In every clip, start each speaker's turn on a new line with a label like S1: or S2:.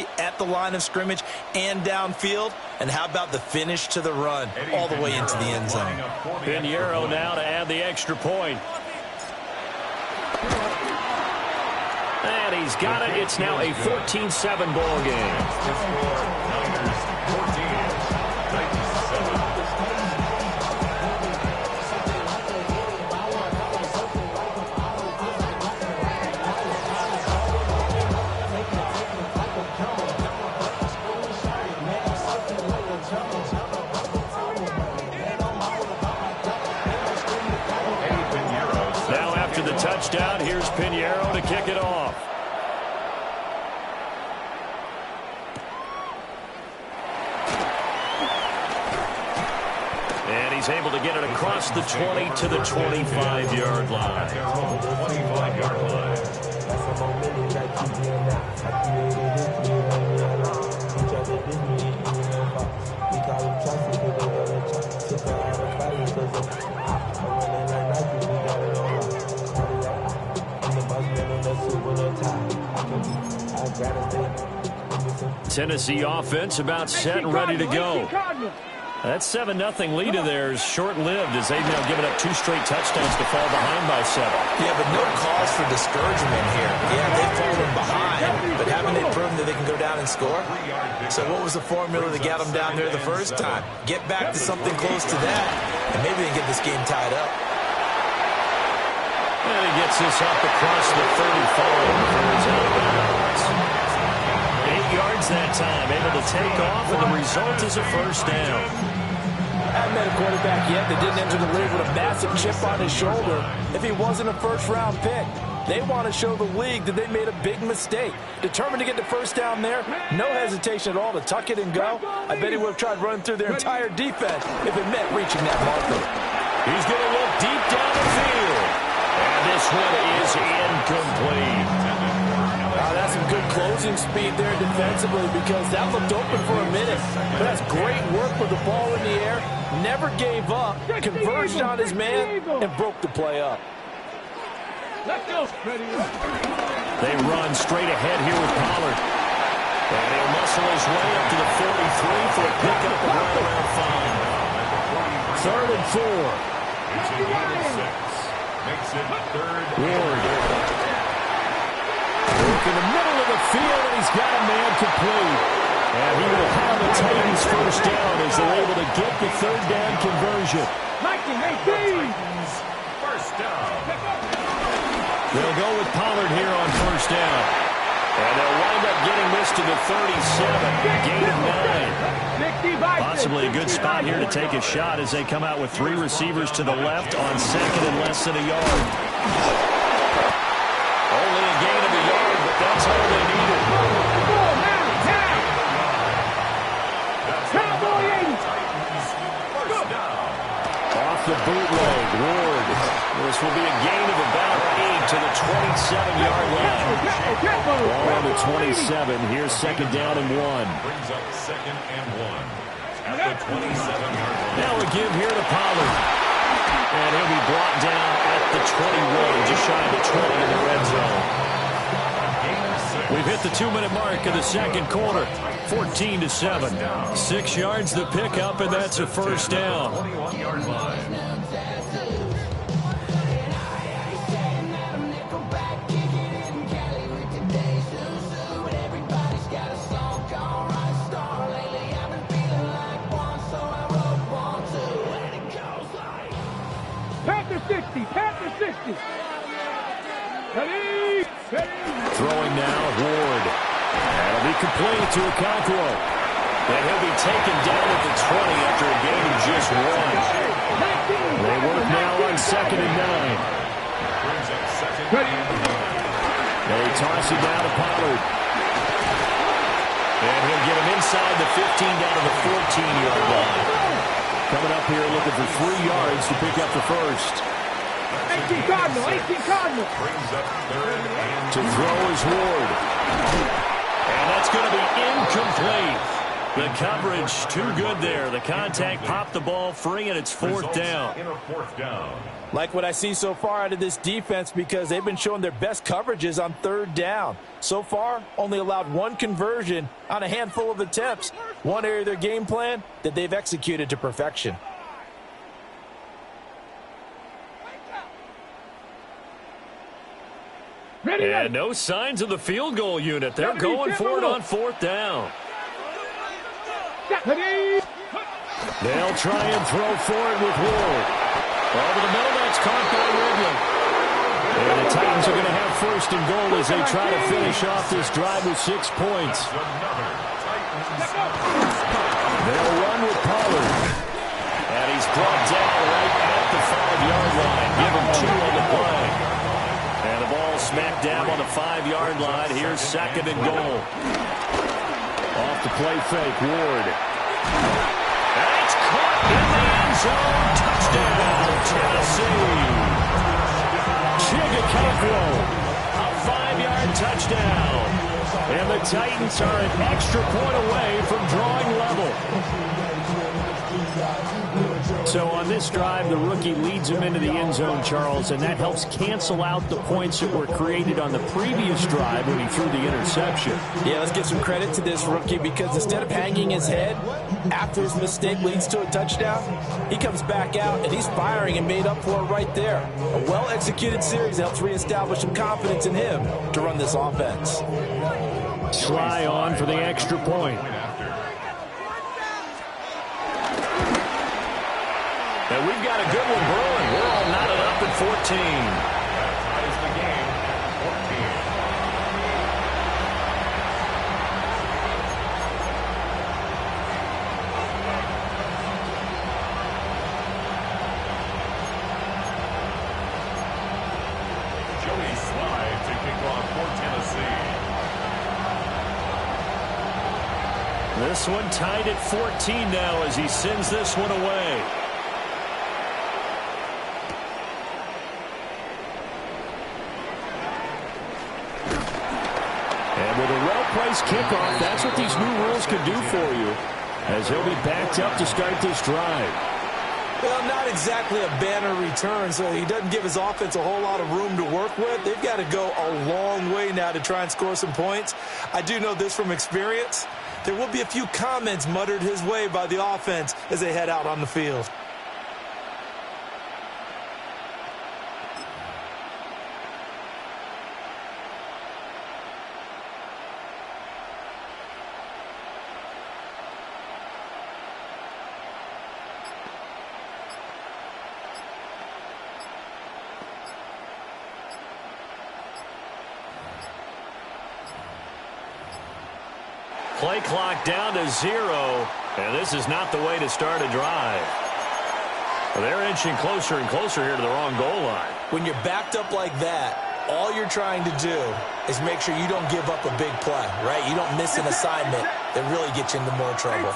S1: delivery at the line of scrimmage and downfield. And how about the finish to the run all the way into the end zone?
S2: Pinheiro now to add the extra point. And he's got it. It's now a 14-7 ball game. Now after the touchdown, here's Pinheiro to kick it off. And he's able to get it across the 20 to the 25-yard line. 25-yard line. Tennessee offense about set and ready to go. That 7-0 lead of theirs short-lived as they've now given up 2 straight touchdowns to fall behind by 7.
S1: Yeah, but no cause for discouragement here. Yeah, they've fallen behind, but haven't they proven that they can go down and score? So what was the formula that got them down there the first time? Get back to something close to that, and maybe they can get this game tied up.
S2: And he gets this up across the 35. 8 yards that time, able to take off, and the result is a first down.
S3: Haven't met a quarterback yet that didn't enter the league with a massive chip on his shoulder if he wasn't a first-round pick. They want to show the league that they made a big mistake. Determined to get the first down there, no hesitation at all to tuck it and go. I bet he would have tried running through their entire defense if it meant reaching that marker.
S2: He's going to look deep down the field. And this one is incomplete.
S3: That's some good closing speed there defensively because that looked open for a minute. But that's great work with the ball in the air. Never gave up, converged on his man, and broke the play up.
S4: Let's go.
S2: They run straight ahead here with Pollard. And he'll muscle his way up to the 43 for a pickup of right around 5. 3rd and 4.
S4: It's a gain of 6. Makes it 3rd.
S2: Ward. Work in the middle of the field, and he's got a man complete. And he will have the Titans first down as they're able to get the 3rd down conversion.
S4: First down.
S2: They'll go with Pollard here on first down. And they'll wind up getting this to the 37. Gain of 9. Possibly a good spot here to take a shot as they come out with 3 receivers to the left on 2nd and less than a yard. Only a gain of a yard, but that's all they needed. Off the bootleg, Ward. This will be a gain of about 8 to the 27-yard line. Ball on the 27. Here's 2nd down and 1.
S4: Brings up 2nd and 1 at the 27-yard line.
S2: Now we give here to Pollard. And he'll be brought down at the 21, just shy of the 20 in the red zone. We've hit the 2-minute mark of the 2nd quarter. 14-7. 6 yards the pickup, and that's a first down.
S4: 21-yard line.
S5: Panther 60. Ready.
S2: Throwing now, Ward. That'll be complete to Okonkwo. And he'll be taken down at the 20 after a gain of just 1. They work now on 2nd and 9. They toss it down to Pollard. And he'll get him inside the 15 down to the 14-yard line. Coming up here looking for 3 yards to pick up the first.
S5: 18 Cardinal.
S4: Brings up 3rd and
S2: to throw is Ward. And that's going to be incomplete. The coverage too good there. The contact popped the ball free, and it's fourth down.
S3: Like what I see so far out of this defense because they've been showing their best coverages on third down. So far, only allowed one conversion on a handful of attempts. One area of their game plan that they've executed to perfection.
S2: And no signs of the field goal unit. They're going for it on fourth down. They'll try and throw for it with Ward. Over the middle, that's caught by Ridley. And the Titans are going to have first and goal as they try to finish off this drive with 6 points. They'll run with Pollard. And he's brought down right at the 5-yard line. Give him 2 on the play. And the ball smacked down on the 5-yard line. Here's second and goal. Off the play fake, Ward. And it's caught in the end zone. Touchdown, Tennessee. Chigakokwo, a 5-yard touchdown. And the Titans are an extra point away from drawing level. So on this drive, the rookie leads him into the end zone, Charles, and that helps cancel out the points that were created on the previous drive when he threw the interception.
S3: Yeah, let's give some credit to this rookie because instead of hanging his head after his mistake leads to a touchdown, he comes back out and he's firing and made up for it right there. A well-executed series helps reestablish some confidence in him to run this offense.
S2: Sly on for the extra point. And we've got a good one brewing. We're all knotted up at 14.
S4: That ties the game, 14. Joey Sly to kick off for Tennessee.
S2: This one tied at 14 now as he sends this one away. With a well-placed kickoff, that's what these new rules can do for you, as he'll be backed up to start this drive.
S1: Well, not exactly a banner return, so he doesn't give his offense a whole lot of room to work with. They've got to go a long way now to try and score some points. I do know this from experience. There will be a few comments muttered his way by the offense as they head out on the field.
S2: Play clock down to 0, and this is not the way to start a drive. Well, they're inching closer and closer here to the wrong goal line.
S1: When you're backed up like that, all you're trying to do is make sure you don't give up a big play, right? You don't miss an assignment that really gets you into more trouble.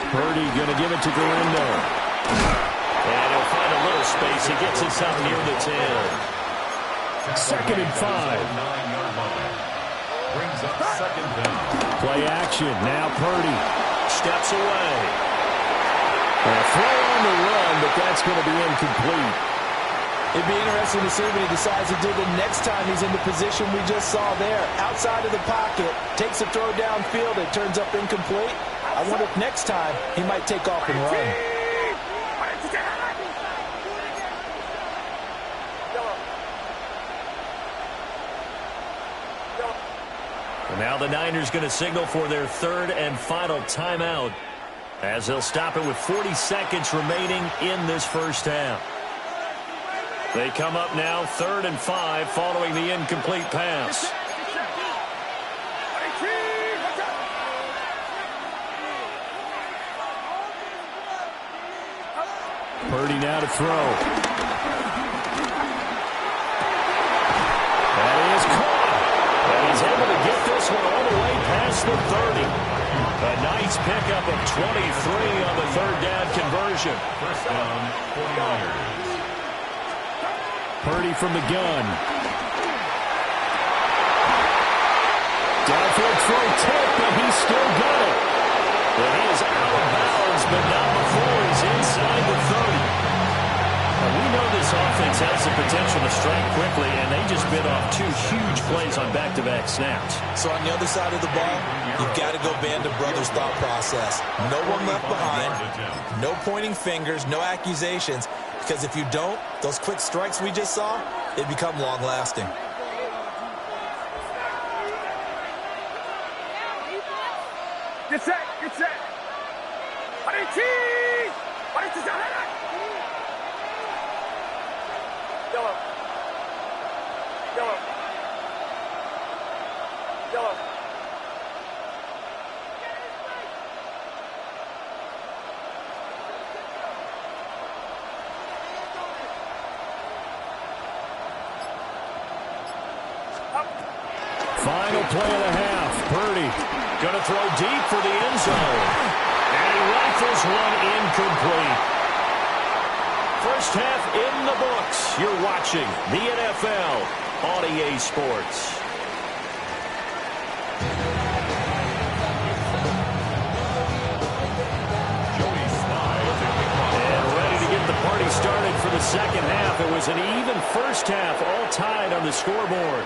S2: Purdy going to give it to Galindo. And he'll find a little space. He gets us up near the 10. Second and 5.
S4: Brings up second down.
S2: Play action. Now Purdy steps away. A throw on the run, but that's going to be incomplete.
S3: It'd be interesting to see what he decides to do the next time he's in the position we just saw there. Outside of the pocket, takes a throw downfield, it turns up incomplete. I wonder if next time he might take off and run.
S2: Now the Niners going to signal for their third and final timeout as they'll stop it with 40 seconds remaining in this first half. They come up now 3rd and 5 following the incomplete pass. Purdy now to throw. That is caught. And he's able to get this one all the way past the 30. A nice pickup of 23 on the third down conversion.
S4: First down, 49ers.
S2: Purdy from the gun. Downfield throw tip, and he still got it. And he is out of bounds, but not before he's inside the 30. Now, we know this offense has the potential to strike quickly, and they just bit off 2 huge plays on back-to-back snaps.
S1: So on the other side of the ball, you've got to go band of brothers thought process. No one left behind, no pointing fingers, no accusations, because if you don't, those quick strikes we just saw, they become long-lasting.
S5: Get set, get set. Yellow. Yellow. Yellow.
S2: Final play of the half. Purdy going to throw deep for the end zone. And he rifles one incomplete. First half in the books. You're watching the NFL on EA Sports. And ready to get the party started for the second half. It was an even first half, all tied on the scoreboard.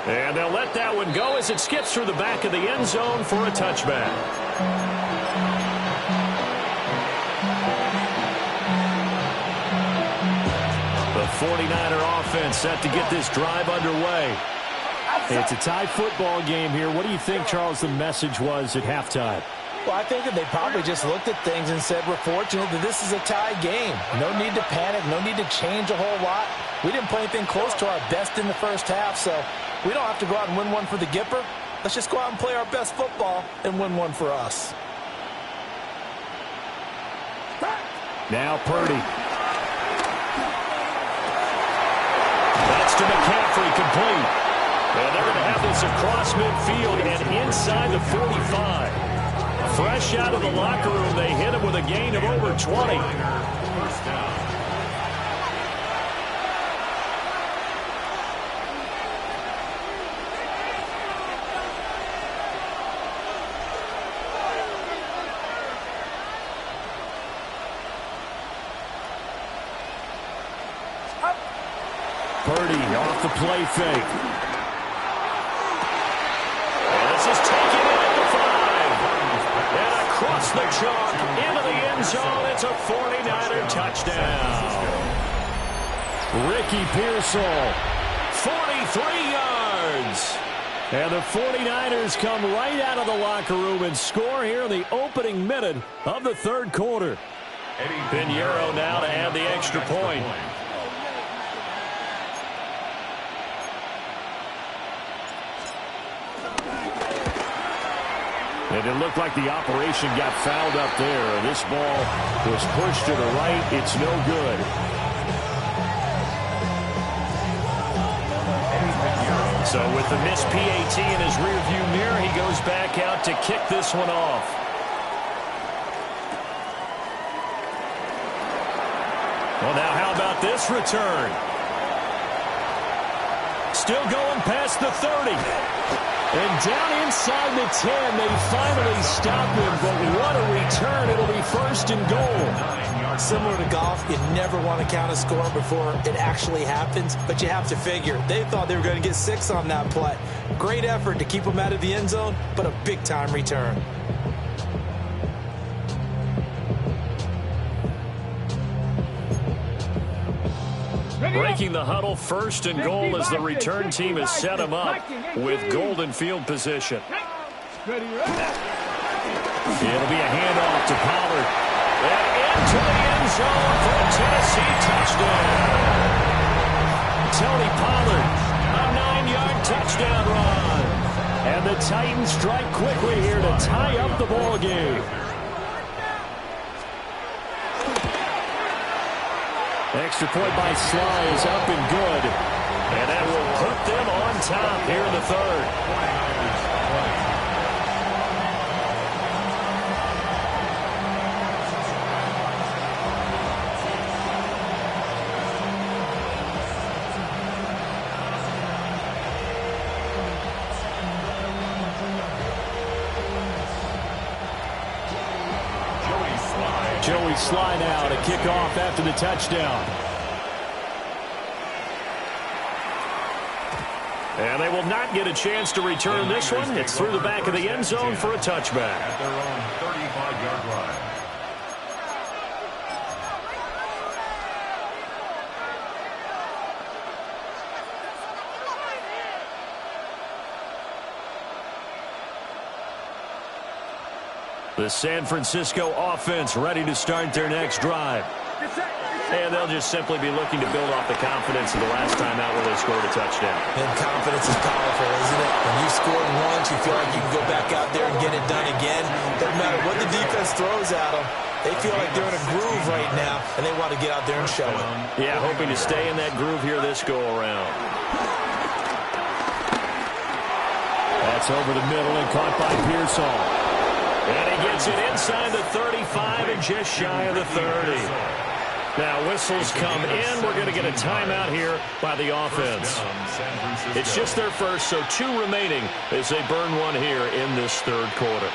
S2: And they'll let that one go as it skips through the back of the end zone for a touchback. The 49er offense set to get this drive underway. It's a tie football game here. What do you think, Charles, the message was at halftime?
S3: Well, I think that they probably just looked at things and said, we're fortunate that this is a tie game. No need to panic, no need to change a whole lot. We didn't play anything close to our best in the first half, so we don't have to go out and win one for the Gipper. Let's just go out and play our best football and win one for us.
S2: Now Purdy. That's to McCaffrey, complete. And they're going to have this across midfield and inside the 45. Fresh out of the locker room, they hit him with a gain of over 20.
S4: First down.
S2: Purdy off the play fake. And this is taken in at the 5. And across the chalk into the end zone. It's a 49er touchdown. Ricky Pearsall, 43 yards. And the 49ers come right out of the locker room and score here in the opening minute of the third quarter. Pinheiro now to add the extra point. And it looked like the operation got fouled up there. This ball was pushed to the right. It's no good. So with the missed PAT in his rearview mirror, he goes back out to kick this one off. Well, now how about this return? Still going past the 30. And down inside the 10, they finally stop him. But what a return. It'll be first and goal.
S1: Similar to golf, you never want to count a score before it actually happens. But you have to figure, they thought they were going to get 6 on that play. Great effort to keep them out of the end zone, but a big-time return.
S2: Breaking the huddle, first and goal as the return team has set him up with golden field position. It'll be a handoff to Pollard. And into the end zone for a Tennessee touchdown. Tony Pollard, a 9-yard touchdown run. And the Titans strike quickly here to tie up the ball game. Extra point by Sly is up and good. And that will put them on top here in the third. Joey Sly now to kick off after the touchdown. And they will not get a chance to return this one. It's through the back of the end zone for a touchback.
S4: At their own 35-yard line.
S2: The San Francisco offense ready to start their next drive. And they'll just simply be looking to build off the confidence of the last time out where they scored a touchdown.
S1: And confidence is powerful, isn't it? When you scored once, you feel like you can go back out there and get it done again. Doesn't matter what the defense throws at them. They feel like they're in a groove right now, and they want to get out there and show it.
S2: Yeah, hoping to stay in that groove here this go-around. That's over the middle and caught by Pearsall. And he gets it inside the 35 and just shy of the 30. Now whistles come in. We're going to get a timeout here by the offense. It's just their first, so 2 remaining as they burn one here in this third quarter.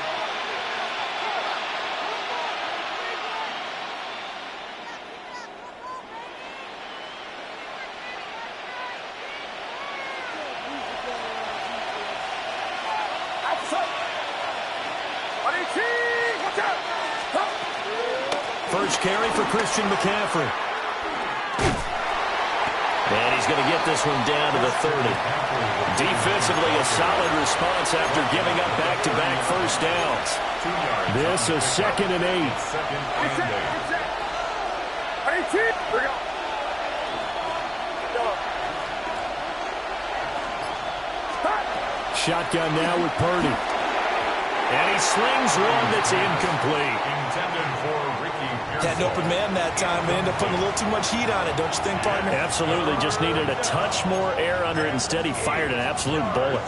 S2: First carry for Christian McCaffrey. And he's going to get this one down to the 30. Defensively, a solid response after giving up back-to-back first downs. This is 2nd and 8. Shotgun now with Purdy. And he slings one that's incomplete.
S4: Intended for Ricky Pearsall.
S1: Had an open man that time, but ended up putting a little too much heat on it, don't you think, partner?
S2: Absolutely. Just needed a touch more air under it. Instead, he fired an absolute bullet.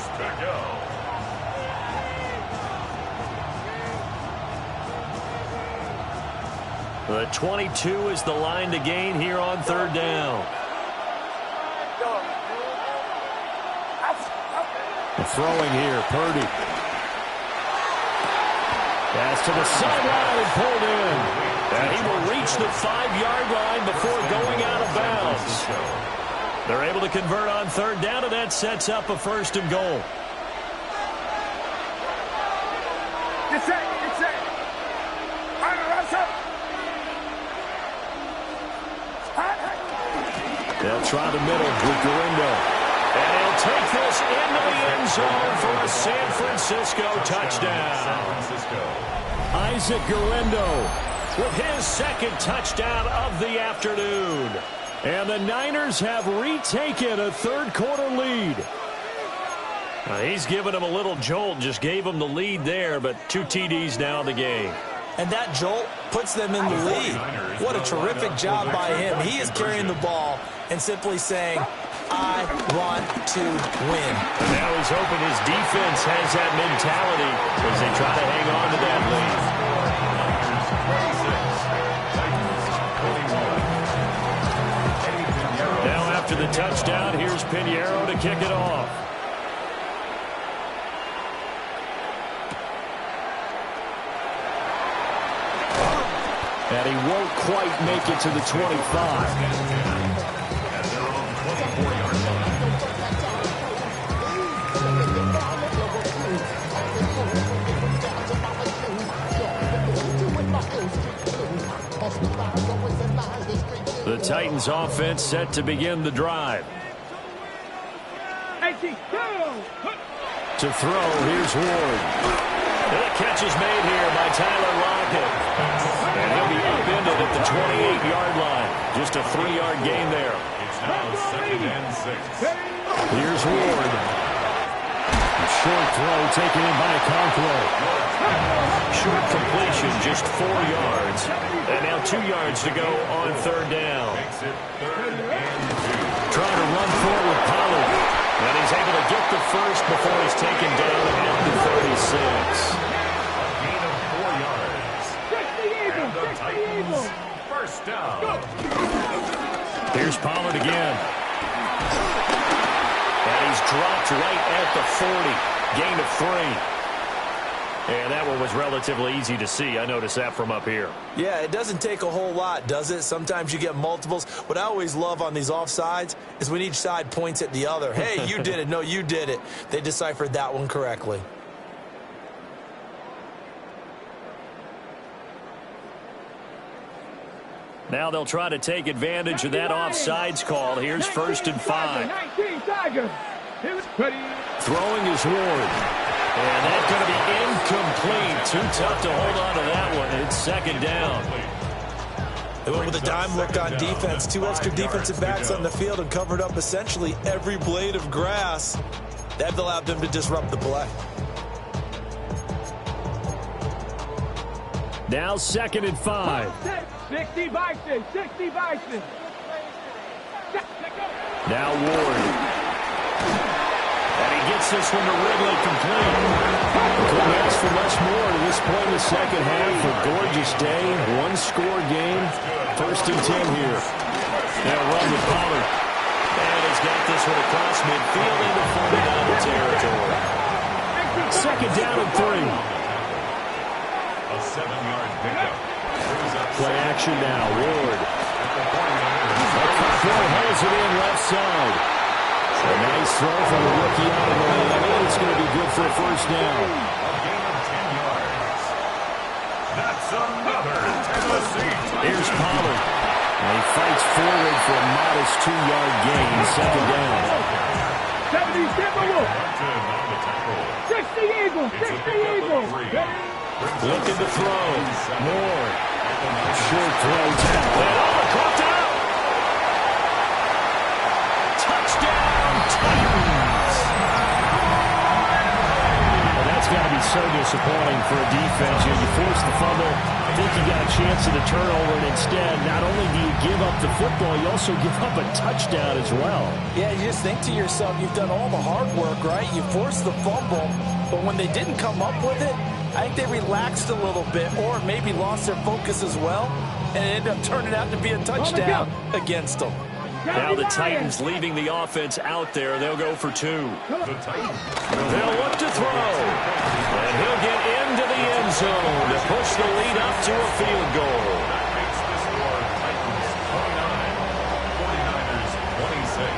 S2: The 22 is the line to gain here on third down. Throwing here, Purdy. Pass to the sideline and pulled in. And he will reach the 5-yard line before going out of bounds. They're able to convert on third down, and that sets up a 1st and goal.
S5: Get set, get set.
S2: They'll try the middle with Gurindo. And he'll take this into the end zone for a San Francisco touchdown. Isaac Gurindo with his 2nd touchdown of the afternoon. And the Niners have retaken a third-quarter lead. He's given him a little jolt, just gave him the lead there, but 2 TDs now in the game.
S1: And that jolt puts them in the lead. What a terrific job by him. He is carrying the ball and simply saying, I want to win.
S2: And now he's hoping his defense has that mentality as they try to hang on to that lead. Now after the touchdown, here's Pinheiro to kick it off. And he won't quite make it to the 25. The Titans offense set to begin the drive. To throw, here's Ward. And the catch is made here by Tyler Lockett. And he'll be upended at the 28-yard line. Just a 3-yard gain there.
S4: It's now 2nd and 6.
S2: Here's Ward. A short throw taken in by Conquo. Short completion, just 4 yards. And now 2 yards to go on third down. Trying to run forward with Pollard. And he's able to get the first before he's taken down at the 36.
S4: Gain of 4 yards. And the Titans first down.
S2: Here's Pollard again. And he's dropped right at the 40. Gain of 3. And that one was relatively easy to see. I noticed that from up here.
S1: Yeah, it doesn't take a whole lot, does it? Sometimes you get multiples. What I always love on these offsides is when each side points at the other. Hey, you did it. No, you did it. They deciphered that one correctly.
S2: Now they'll try to take advantage of that offsides call. Here's 1st and 5. Throwing is Ward. And that's going to be incomplete. Too tough to hold on to that one. It's 2nd down.
S1: They went with a dime look on defense. 2 extra defensive backs on the field and covered up essentially every blade of grass. That allowed them to disrupt the play.
S2: Now 2nd and 5.
S5: 60 Bison, 60 Bison.
S2: Now Ward. And he gets this one to Wrigley complete. Couldn't ask for much more to this point in the second half. A gorgeous day, 1-score game. 1st and 10 here. They'll run with Pollard. And he's got this one across midfield into 49er territory. 2nd down and 3.
S4: A 7-yard pickup.
S2: Play action now. Ward. Holds it in left side. A nice throw from the rookie out of Miami. It's going to be good for a 1st down.
S4: A gain of 10 yards. That's another Tennessee touchdown.
S2: Here's Pollard. And he fights forward for a modest 2-yard gain. 2nd down.
S5: 70 Timberwolves. 60 Eagles, 60 Eagles.
S2: Looking to throw. More. Short throw. Caught out. Touchdown, Titans. Well, that's got to be so disappointing for a defense. You force the fumble, think you got a chance at a turnover, and instead, not only do you give up the football, you also give up a touchdown as well.
S3: Yeah, you just think to yourself, you've done all the hard work, right? You forced the fumble, but when they didn't come up with it, I think they relaxed a little bit or maybe lost their focus as well, and it ended up turning out to be a touchdown against them.
S2: Now the Titans leaving the offense out there. They'll go for 2. They'll look to throw. And he'll get into the end zone to push the lead up to a field goal.
S4: That makes the score Titans 29, 49ers 26.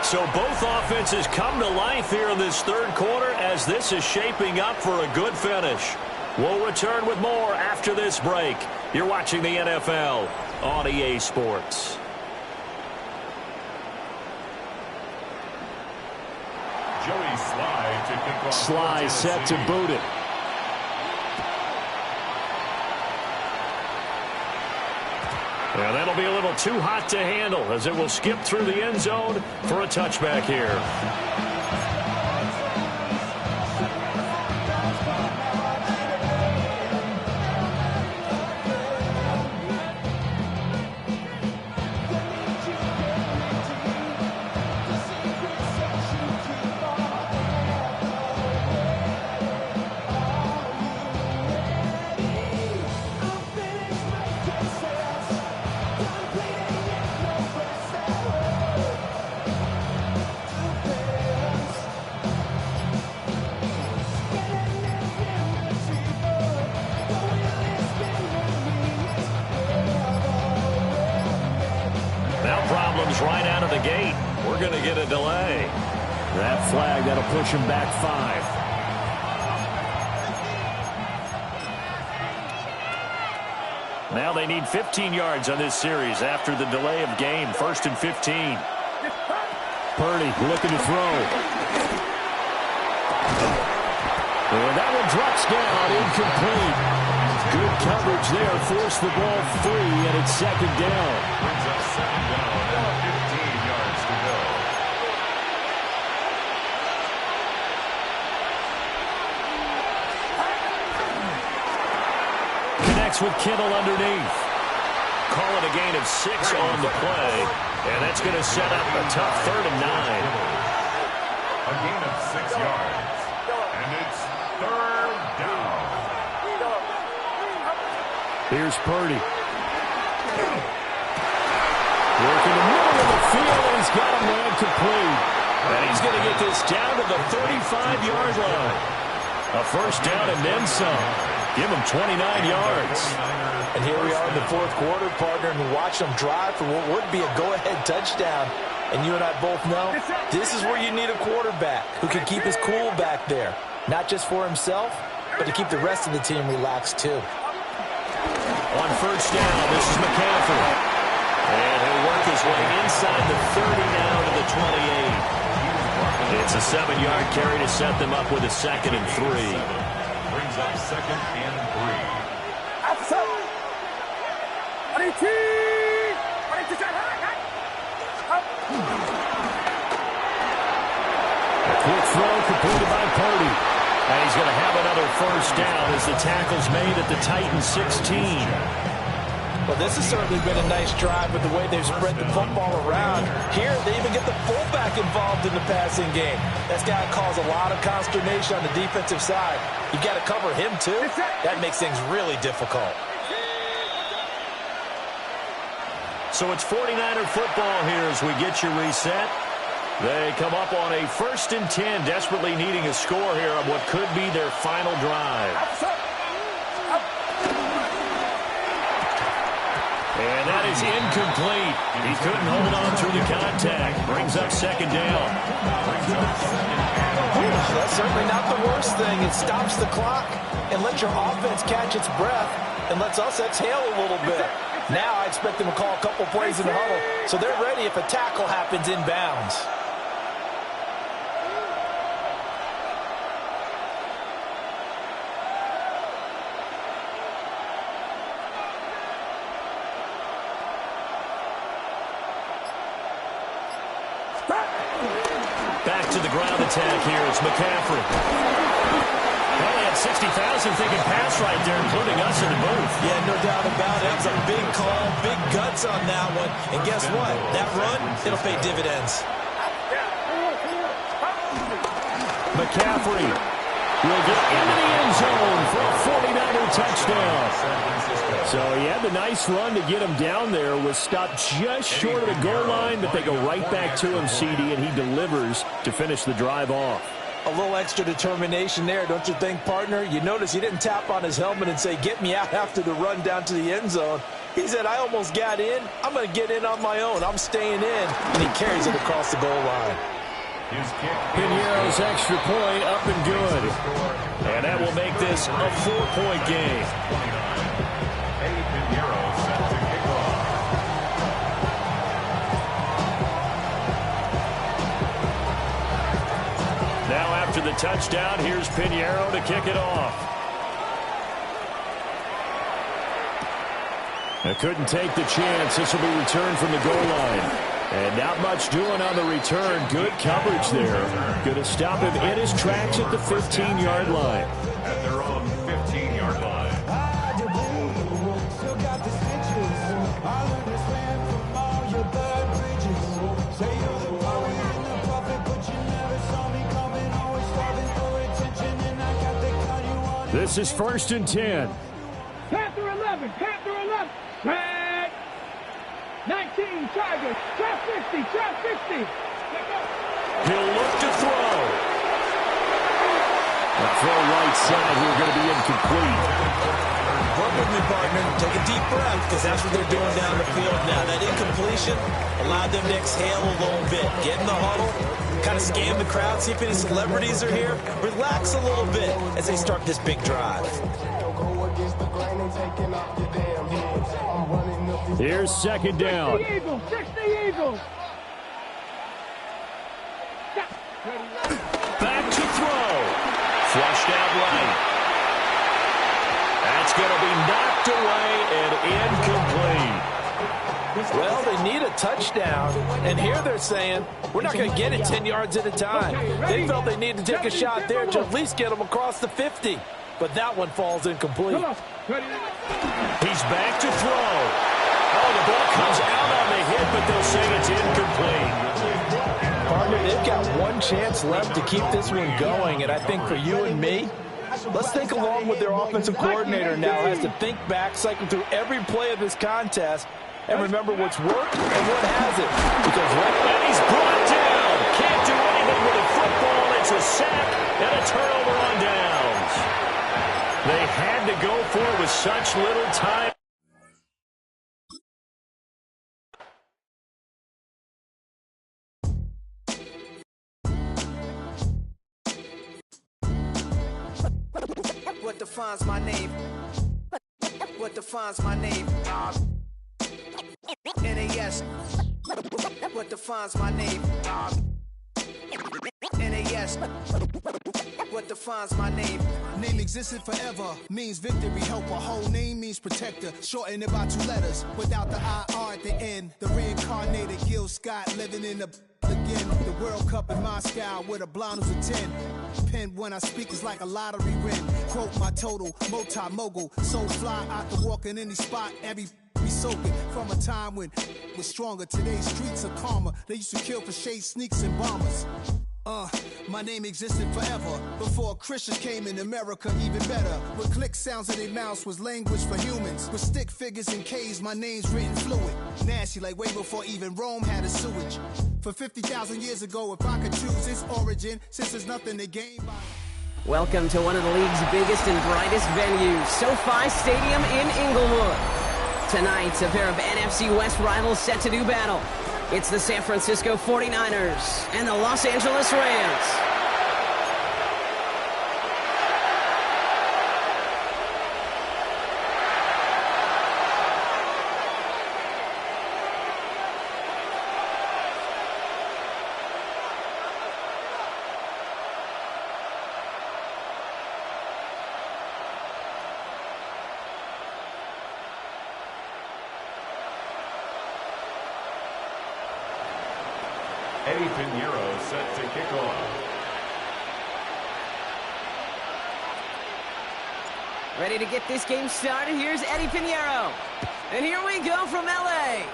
S2: So both offenses come to life here in this 3rd quarter as this is shaping up for a good finish. We'll return with more after this break. You're watching the NFL on EA Sports.
S4: Joey Sly to kick off.
S2: Sly set to boot it. Well, that'll be a little too hot to handle as it will skip through the end zone for a touchback here. Right out of the gate. We're going to get a delay. That flag, that'll push him back 5. Now they need 15 yards on this series after the delay of game. 1st and 15. Purdy looking to throw. And that one drops down, incomplete. Good coverage there, forced the ball free, and it's 2nd down.
S4: Brings up 2nd down and 15 yards to go.
S2: Connects with Kittle underneath. Call it a gain of 6 on the play, and that's going to set up a tough 3rd and 9.
S4: A gain of 6 yards, and it's 3rd down.
S2: Here's Purdy. Working the middle of the field, and he's got him there complete. And he's going to get this down to the 35-yard line. A first down and then some. Give him 29 yards.
S3: And here we are in the fourth quarter, partner, and watch them drive for what would be a go-ahead touchdown. And you and I both know this is where you need a quarterback who can keep his cool back there. Not just for himself, but to keep the rest of the team relaxed too.
S2: On first down, this is McCaffrey. And he'll work his way inside the 30 now to the 28. It's a 7-yard carry to set them up with a 2nd and 3.
S4: Brings up 2nd and 3.
S2: A quick throw completed by Purdy. And he's going to have another first down as the tackle's made at the Titans 16.
S3: Well, this has certainly been a nice drive with the way they've spread the football around. Here, they even get the fullback involved in the passing game. That's got to cause a lot of consternation on the defensive side. You've got to cover him, too. That makes things really difficult.
S2: So it's 49er football here as we get your reset. They come up on a 1st and 10, desperately needing a score here on what could be their final drive. And that is incomplete. He couldn't hold on through the contact. Brings up 2nd down.
S3: That's certainly not the worst thing. It stops the clock and lets your offense catch its breath and lets us exhale a little bit. Now I expect them to call a couple plays in the huddle, so they're ready if a tackle happens inbounds.
S2: Back to the ground attack here. It's McCaffrey. Well, they had 60,000 thinking pass right there, including us in the booth.
S3: Yeah, no doubt about it. That was a big call, big guts on that one. And guess what? That run, it'll pay dividends.
S2: McCaffrey will get into the end zone for a 49er touchdown. So he had the nice run to get him down there, was stopped just short of the goal line, but they go right back to him, CD, and he delivers to finish the drive off.
S3: A little extra determination there, don't you think, partner? You notice he didn't tap on his helmet and say, get me out after the run down to the end zone. He said, I almost got in. I'm going to get in on my own. I'm staying in. And he carries it across the goal line.
S2: Pinheiro's extra point up and good. And that will make this a 4-point game. Now after the touchdown, here's Pinheiro to kick it off. They couldn't take the chance. This will be returned from the goal line. And not much doing on the return. Good coverage there. Going to stop him in his tracks at the 15-yard line.
S4: At their own 15-yard line.
S2: This is 1st and 10.
S5: Panther 11, Panther 11. Red. 19, Tigers. Trap 50, trap 50.
S2: He'll look to throw. A throw right side here going to be incomplete.
S3: Work with me, partner. Take a deep breath, because that's what they're doing down the field now. That incompletion allowed them to exhale a little bit. Get in the huddle, kind of scan the crowd, see if any celebrities are here. Relax a little bit as they start this big drive.
S2: Here's 2nd down.
S5: 60 Eagles, 60 Eagles.
S2: Back to throw. Flushed out right. That's going to be knocked away and incomplete.
S3: Well, they need a touchdown, and here they're saying, we're not going to get it 10 yards at a time. They felt they needed to take a shot there to at least get them across the 50, but that one falls incomplete.
S2: He's back to throw. Oh, the ball comes out on the hit, but they'll say it's incomplete.
S3: Partner, they've got one chance left to keep this one going, and I think for you and me, let's think along with their offensive coordinator now has to think back, cycle through every play of this contest, and remember what's worked and what hasn't. Because
S2: and he's brought down. Can't do anything with a football. It's a sack and a turnover on downs. They had to go for it with such little time.
S6: What defines my name? What defines my name? NAS. What defines my name? NAS. What defines my name?
S7: Name existed forever, means victory, helper. Whole name means protector, shorten it by 2 letters. Without the IR at the end, the reincarnated Gil Scott living in the again. The World Cup in Moscow with a blonde who's a 10. Pen when I speak is like a lottery win. Quote my total, multi-mogul. So fly out to walk in any spot, every be soaking. From a time when was stronger, today's streets are calmer. They used to kill for shade sneaks and bombers. My name existed forever. Before Christians came in America, even better. With click sounds in their mouths was language for humans. With stick figures and K's, my name's written fluid. Nasty like way before even Rome had a sewage. For 50,000 years ago, if I could choose its origin, since there's nothing to gain by...
S8: Welcome to one of the league's biggest and brightest venues, SoFi Stadium in Inglewood. Tonight, a pair of NFC West rivals set to do battle. It's the San Francisco 49ers and the Los Angeles Rams.
S4: Eddie Pinheiro set to kick off.
S8: Ready to get this game started? Here's Eddie Pinheiro. And here we go from L.A.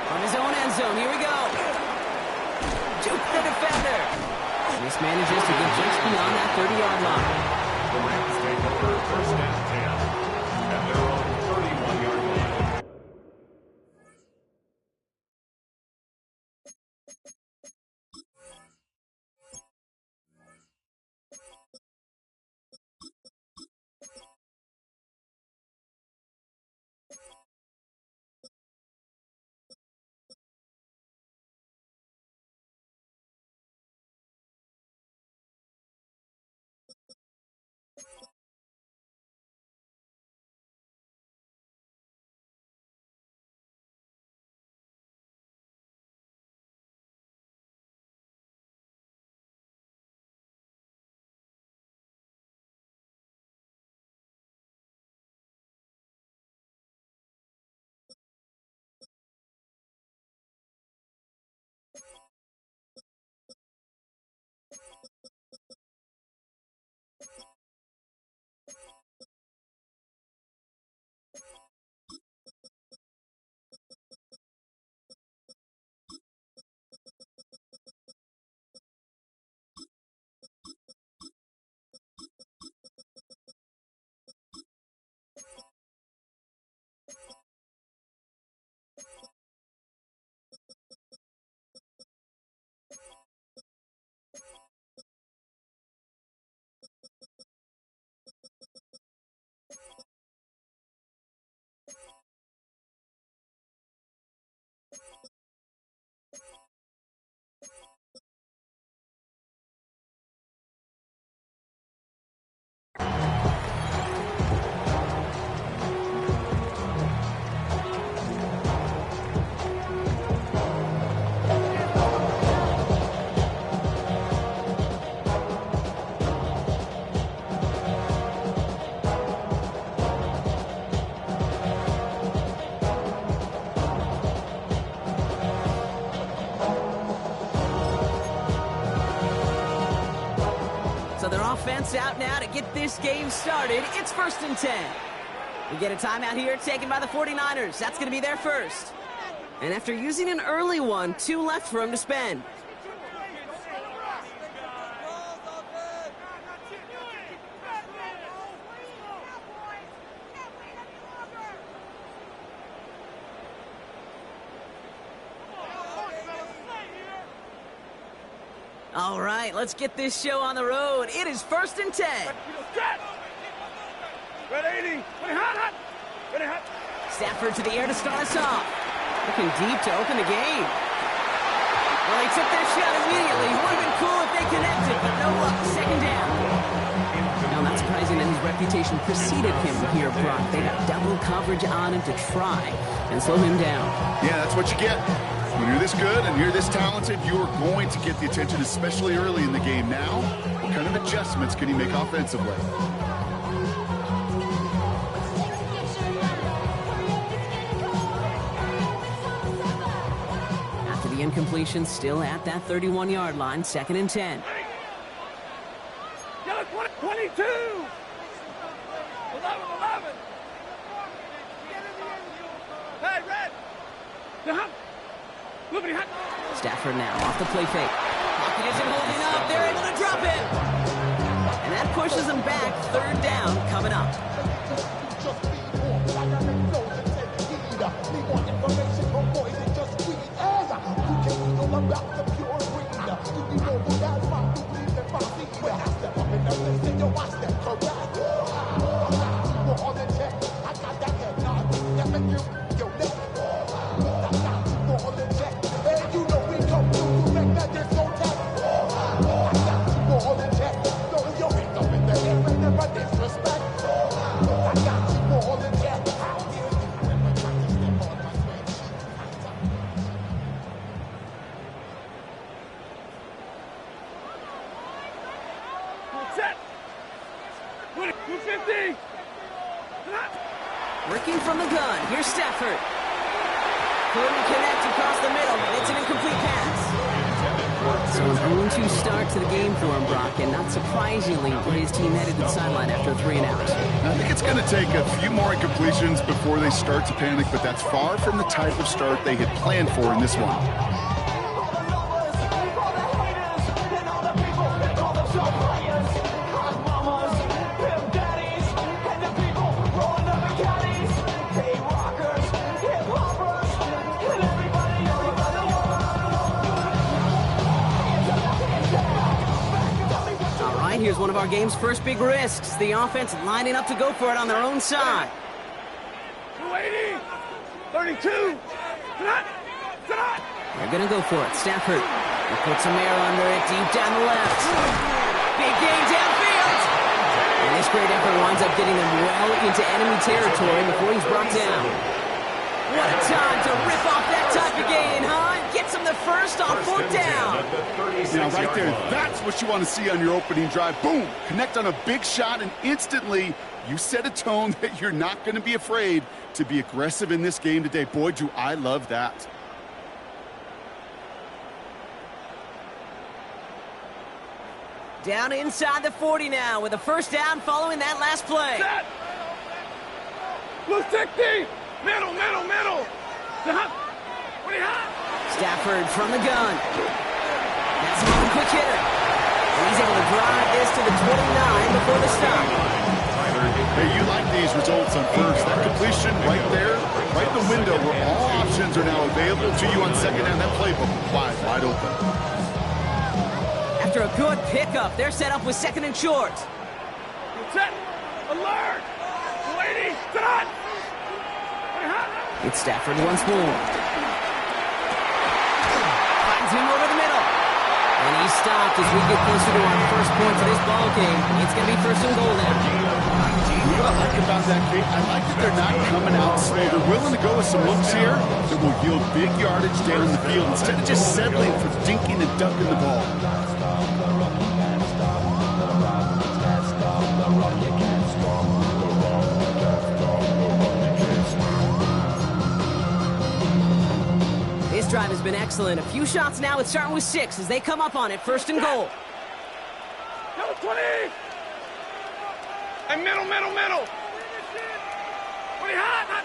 S8: On his own end zone, here we go. Juke the defender. Mismanages to get just beyond that 30-yard line.
S4: The Rams take over first and 10 at their own 31-yard line.
S8: Their offense out now to get this game started. It's 1st and 10. We get a timeout here taken by the 49ers. That's going to be their first. And after using an early one, 2 left for him to spend. All right, let's get this show on the road. It is 1st and 10.
S5: Ready, hot. Ready, hot.
S8: Stafford to the air to start us off. Looking deep to open the game. Well, they took their shot immediately. It would have been cool if they connected, but no luck. 2nd down. Now, not surprising that his reputation preceded him here, Brock. They got double coverage on him to try and slow him down.
S9: Yeah, that's what you get. When you're this good and you're this talented, you're going to get the attention, especially early in the game. Now, what kind of adjustments can he make offensively?
S8: After the incompletion, still at that 31-yard line, 2nd and 10.
S5: 22. 11. Hey, red.
S8: Stafford now off the play fake. Pocket isn't holding up. They're able to drop it. And that pushes them back. 3rd down coming up. Working from the gun. Here's Stafford. Couldn't connect across the middle, and it's an incomplete pass. So an 0-2 start to the game for him, Brock, and not surprisingly, his team headed to the sideline after a 3 and out.
S9: I think it's going to take a few more incompletions before they start to panic, but that's far from the type of start they had planned for in this one.
S8: Here's one of our game's first big risks. The offense lining up to go for it on their own side.
S5: 280. 32.
S8: They're going to go for it. Stafford. He puts some air under it deep down the left. Big gain downfield. And this great effort winds up getting them well into enemy territory before he's brought down. What a time to rip off that type of gain, huh? Gets him the first on 4th down.
S9: Now, right there, that's what you want to see on your opening drive. Boom! Connect on a big shot, and instantly you set a tone that you're not going to be afraid to be aggressive in this game today. Boy, do I love that.
S8: Down inside the 40 now with a 1st down following that last play.
S5: Set. Blue 60. Middle.
S8: Stafford from the gun. That's a quick hitter. And he's able to drive this to the 29 before the stop.
S9: Hey, you like these results on first. That completion right there, right in the window where all options are now available to you on 2nd down. That playbook wide open.
S8: After a good pickup, they're set up with 2nd and short.
S5: Set. Alert. 280. Set on.
S8: It's Stafford once more. Finds him over the middle. And he's stopped as we get closer to our first points of this ball game. It's going to be 1st and goal now.
S9: What I like about that, Kate, I like that they're not coming out slow. They're willing to go with some looks here that will yield big yardage down the field instead of just settling for dinking and dunking the ball.
S8: This drive has been excellent. A few shots now. It's starting with 6 as they come up on it. 1st and goal.
S5: Number 20. And middle. 20 hot.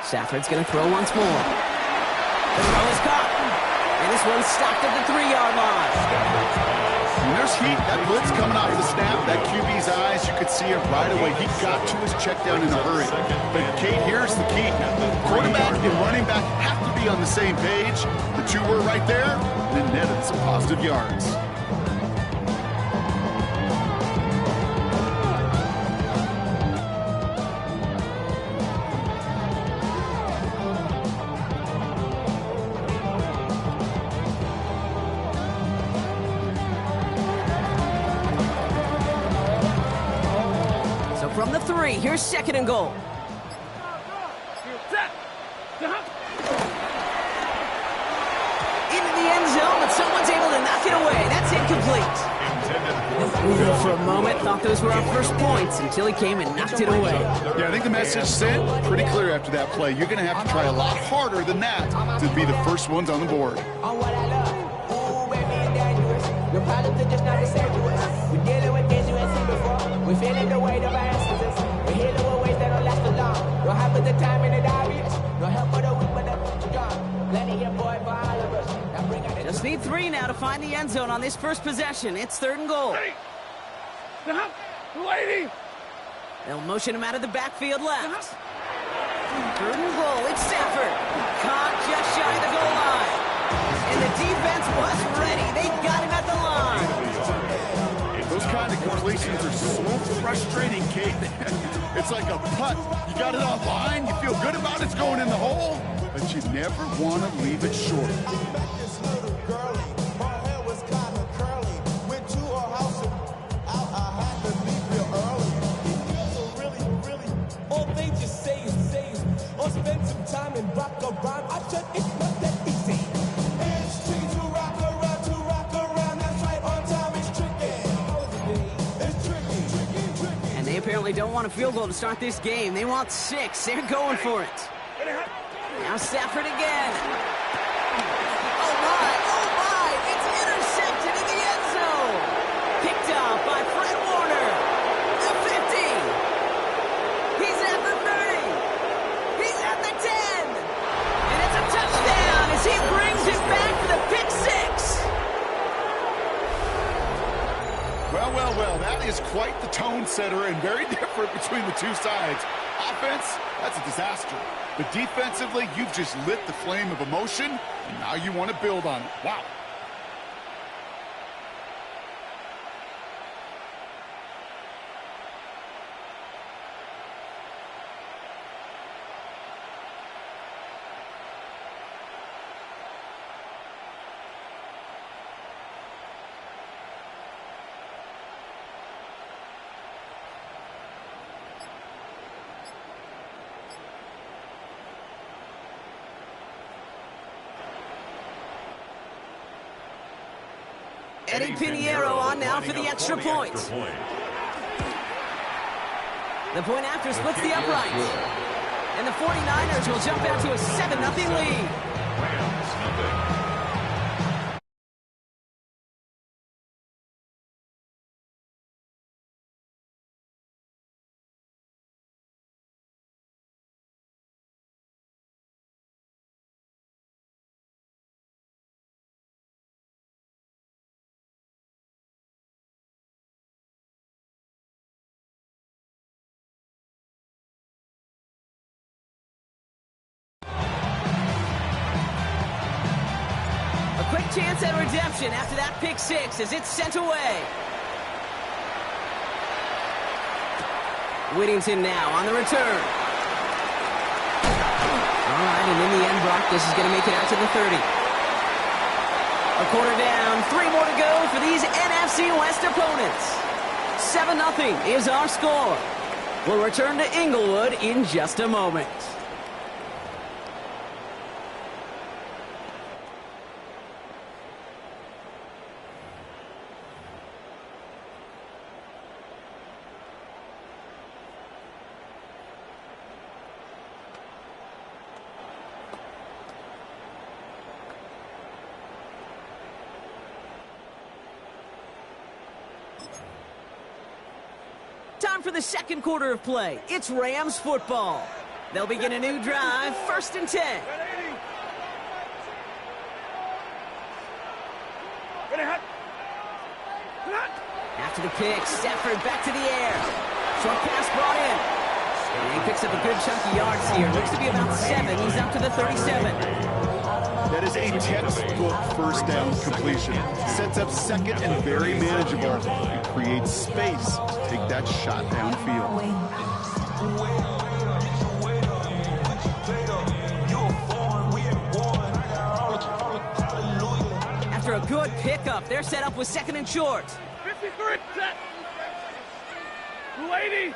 S8: Stafford's going to throw once more. The throw is caught. And this one's stopped at the 3-yard line.
S9: When there's heat, that blitz coming off the snap, that QB's eyes, you could see it right away. He got to his check down in a hurry. But, Kate, here's the key. Quarterback and running back have to be be on the same page. The two were right there, and it netted some positive yards.
S8: From the 3, here's 2nd and goal. Into the end zone, but someone's able to knock it away. That's incomplete. For a moment, thought those were our first points until he came and knocked it away.
S9: Yeah, I think the message sent pretty clear after that play. You're going to have to try a lot harder than that to be the first ones on the board.
S6: On what I love. Ooh, baby, it's dangerous. The problems are just not the same to us. We're dealing with things you ain't seen before. We're feeling the weight of our ancestors. We're healing with ways that don't last for long. No help at the time and it obvious. No help for the weak, but the strong. Plenty of boy for all of us. Now bring out
S8: Just need 3 now to find the end zone on this first possession. It's 3rd and goal.
S5: Stop! Lady!
S8: They'll motion him out of the backfield left. 3rd and goal. It's Stafford. Caught just shy of the goal line. And the defense was ready. They got him at the line.
S9: Those kind of completions are so frustrating, Kate. It's like a putt. You got it on line, you feel good about it's going in the hole, but you never want to leave it short.
S6: all they just say is, or spend some time and rock a rhyme. I said it's not that easy. It's tricky to rock around, that's right, on time it's tricky. It's tricky.
S8: And they apparently don't want a field goal to start this game. They want 6. They're going for it. Now Stafford again. Oh my, it's intercepted in the end zone. Picked up by Fred Warner. The 50. He's at the 30. He's at the 10. And it's a touchdown as he brings it back for the pick 6.
S9: Well, that is quite the tone setter and very different between the two sides. Offense, that's a disaster. But defensively, you've just lit the flame of emotion, and now you want to build on it. Wow.
S8: Eddie Pinheiro on now for the extra point. The point after splits the uprights. And the 49ers will jump out to a 7-0 lead. Chance at redemption after that pick 6 as it's sent away. Whittington now on the return. All right, and in the end, Brock, this is going to make it out to the 30. A quarter down, 3 more to go for these NFC West opponents. 7-0 is our score. We'll return to Inglewood in just a moment. Time for the second quarter of play. It's Rams football. They'll begin a new drive, 1st and 10. After the pick, Stafford back to the air. Short pass brought in. And he picks up a good chunk of yards here. Looks to be about 7. He's up to the 37.
S9: textbook first down completion. Sets up second and very manageable. It creates space to take that shot downfield.
S8: After a good pickup, they're set up with second and short.
S5: 53, set. 280.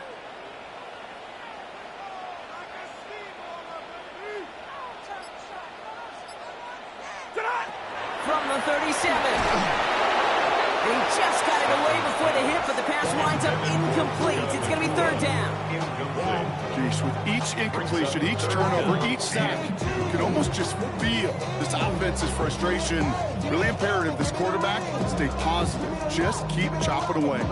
S8: From the 37. And he just got it away before the hit, but the pass winds up incomplete. It's going to be third down.
S9: Geez, with each incompletion, each turnover, each sack, you can almost just feel this offense's frustration. Really imperative this quarterback stay positive. Just keep chopping away.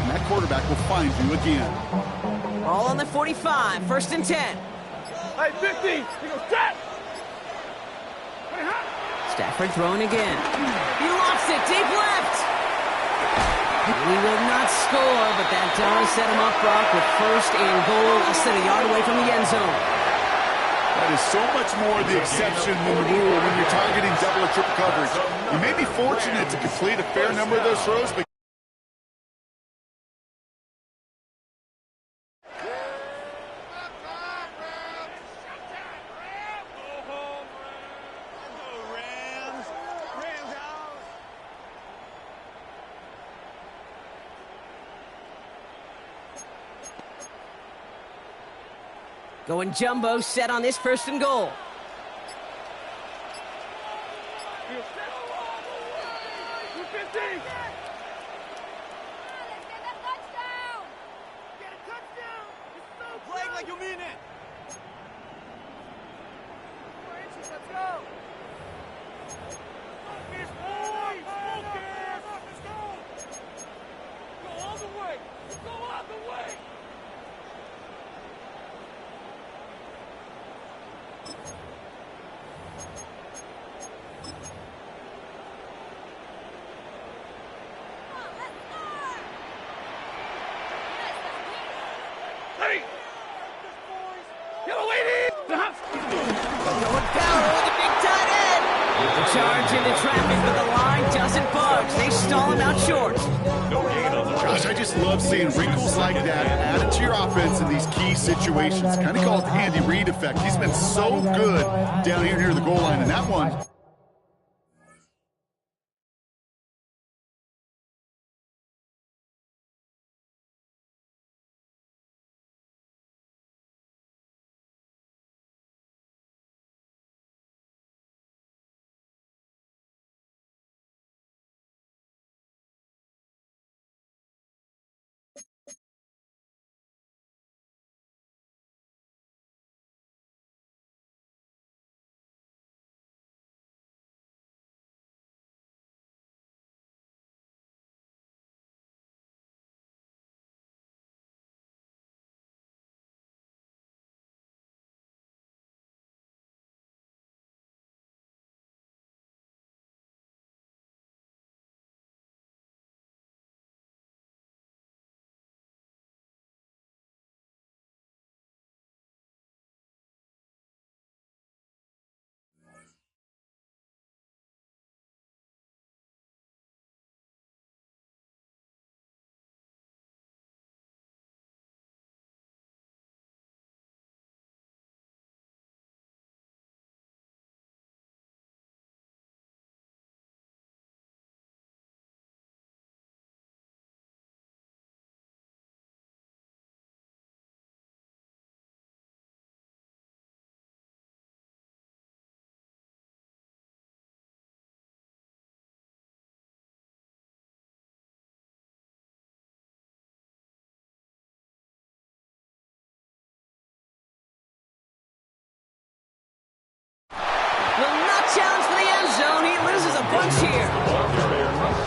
S9: And that quarterback will find you again.
S8: All on the 45, first and 10.
S5: Hey, 50. He goes, set.
S8: Stafford throwing again. He lost it, deep left. He will not score, but that does set him up, Brock, with first and goal, less than a yard away from the end zone.
S9: That is so much more the exception than the rule when you're targeting double or triple coverage. You may be fortunate to complete a fair number of those throws, but
S8: Going jumbo, set on this first and goal.
S5: Play like you mean it. 4 inches, let's go. Focus, boys, focus. Let's go. Go all the way. Go all the way. Hey! Yellow lady!
S8: Going down with the big tight end. The charge into traffic, but the line doesn't budge. They stall him out short.
S9: gosh, I just love seeing wrinkles like that added to your offense in these key situations. Kind of call it the Andy Reid effect. He's been so good down here near the goal line, and that one
S8: challenge for the end zone. He loses a bunch here.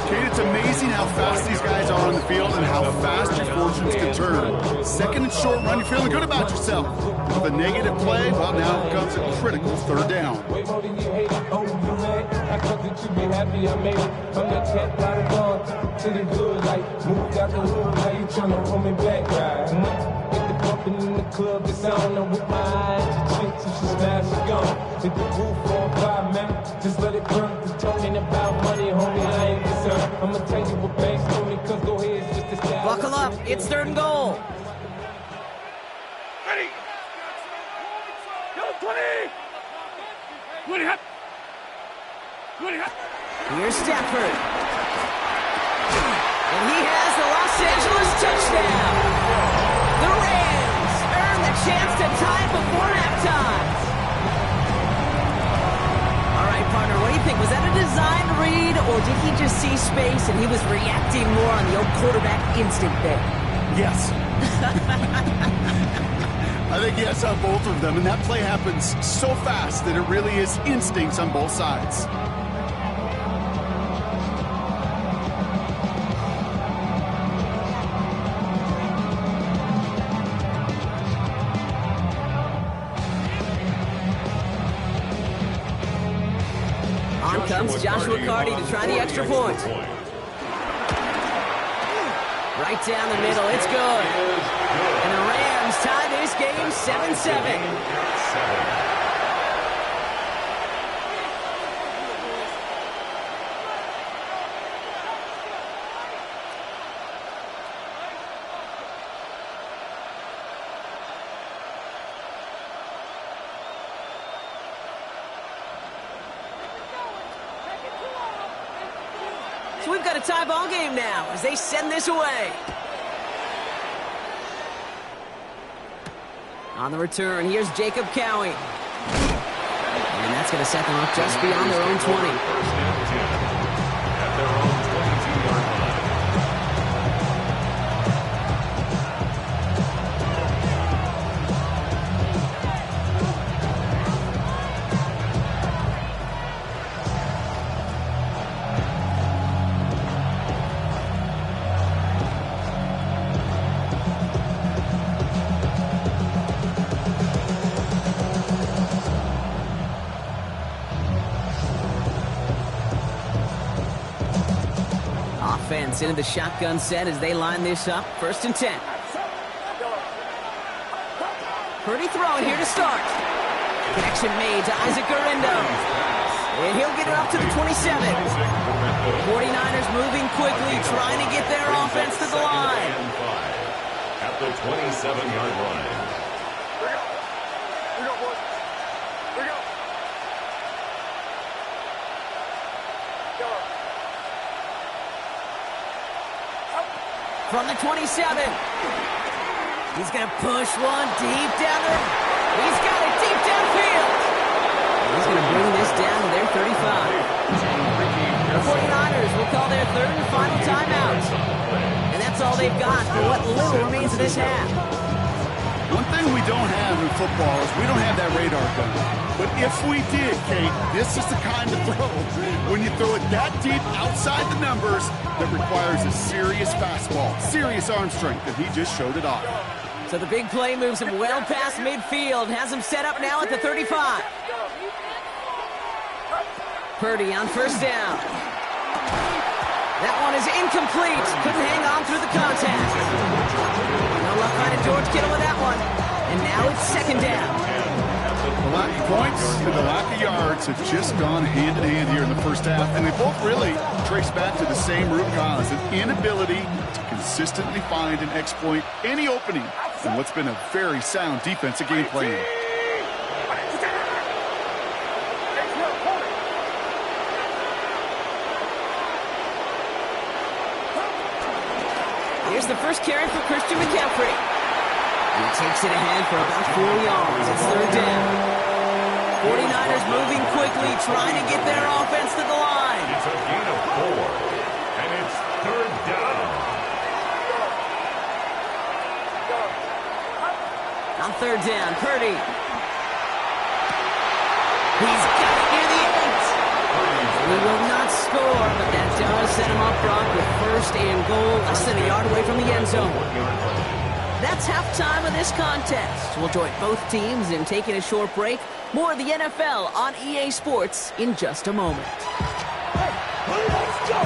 S9: Kate, it's amazing how fast these guys are on the field and how fast your fortunes can turn. Second and short run, you're feeling good about yourself. With a negative play, well, now comes a critical third down.
S10: Way more than you hate it. Oh, you mad? I thought that you be happy I made it. I'm that cat by the gun to the good life. Moved out the hood, now you tryna roll me back, right? Get the bumping in the club, it's on. I'm with my eyes. Chick, so she smash, she gone. Hit the roof on fire, man. Just let it burn. Talking about money, homie, I ain't concerned. I'ma tell you what banks told me, cause go ahead, it's just a stab.
S8: Buckle up, it's 3rd and goal.
S5: Ready. Go 20. 20 hot. 20 hot.
S8: Here's Stafford. And he has the Los Angeles touchdown. The Rams earn the chance to tie it before halftime. All right, partner, what do you think? Was that a designed read, or did he just see space and he was reacting more on the old quarterback instinct there?
S9: Yes. I think yes on both of them, and that play happens so fast that it really is instincts on both sides.
S8: On comes Joshua Carty to try the extra point. Right down the middle, it's good. And the Rams tie this game 7-7. So we've got a tie ball game now as they send this away. On the return, here's Jacob Cowie. And that's going to set them up just beyond their own 20.
S4: At their own 22-yard line.
S8: Offense into the shotgun set as they line this up. 1st and 10. Purdy throwing here to start. Connection made to Isaac Guerrero. And he'll get it up to the 27. 49ers moving quickly, trying to get their offense to the line.
S4: At the 27-yard line.
S8: From the 27. He's going to push one deep down there. He's got it deep downfield. He's going to bring this down to their 35. The 49ers will call their 3rd and final timeout. And that's all they've got for what little remains of this half.
S9: One thing we don't have in football is we don't have that radar gun. But if we did, Kate, this is the kind of throw when you throw it that deep outside the numbers that requires a serious fastball, serious arm strength, and he just showed it off.
S8: So the big play moves him well past midfield, has him set up now at the 35. Purdy on 1st down. That one is incomplete. Couldn't hang on through the contact. No luck finding George Kittle with that one. And now it's 2nd down.
S9: The lack of points and the lack of yards have just gone hand in hand here in the first half, and they both really trace back to the same root cause, an inability to consistently find and exploit any opening in what's been a very sound defensive game plan.
S8: Here's the first carry for Christian McCaffrey. He takes it ahead for about 4 yards. It's 3rd down. 49ers moving quickly, trying to get their offense to the line.
S4: It's a gain of 4, and it's 3rd down.
S8: On 3rd down, Purdy. He's got it near the 8. He will not score, but that does set him up, Brock, with first and goal, less than a yard away from the end zone. That's halftime of this contest. We'll join both teams in taking a short break. More of the NFL on EA Sports in just a moment.
S5: Let's go!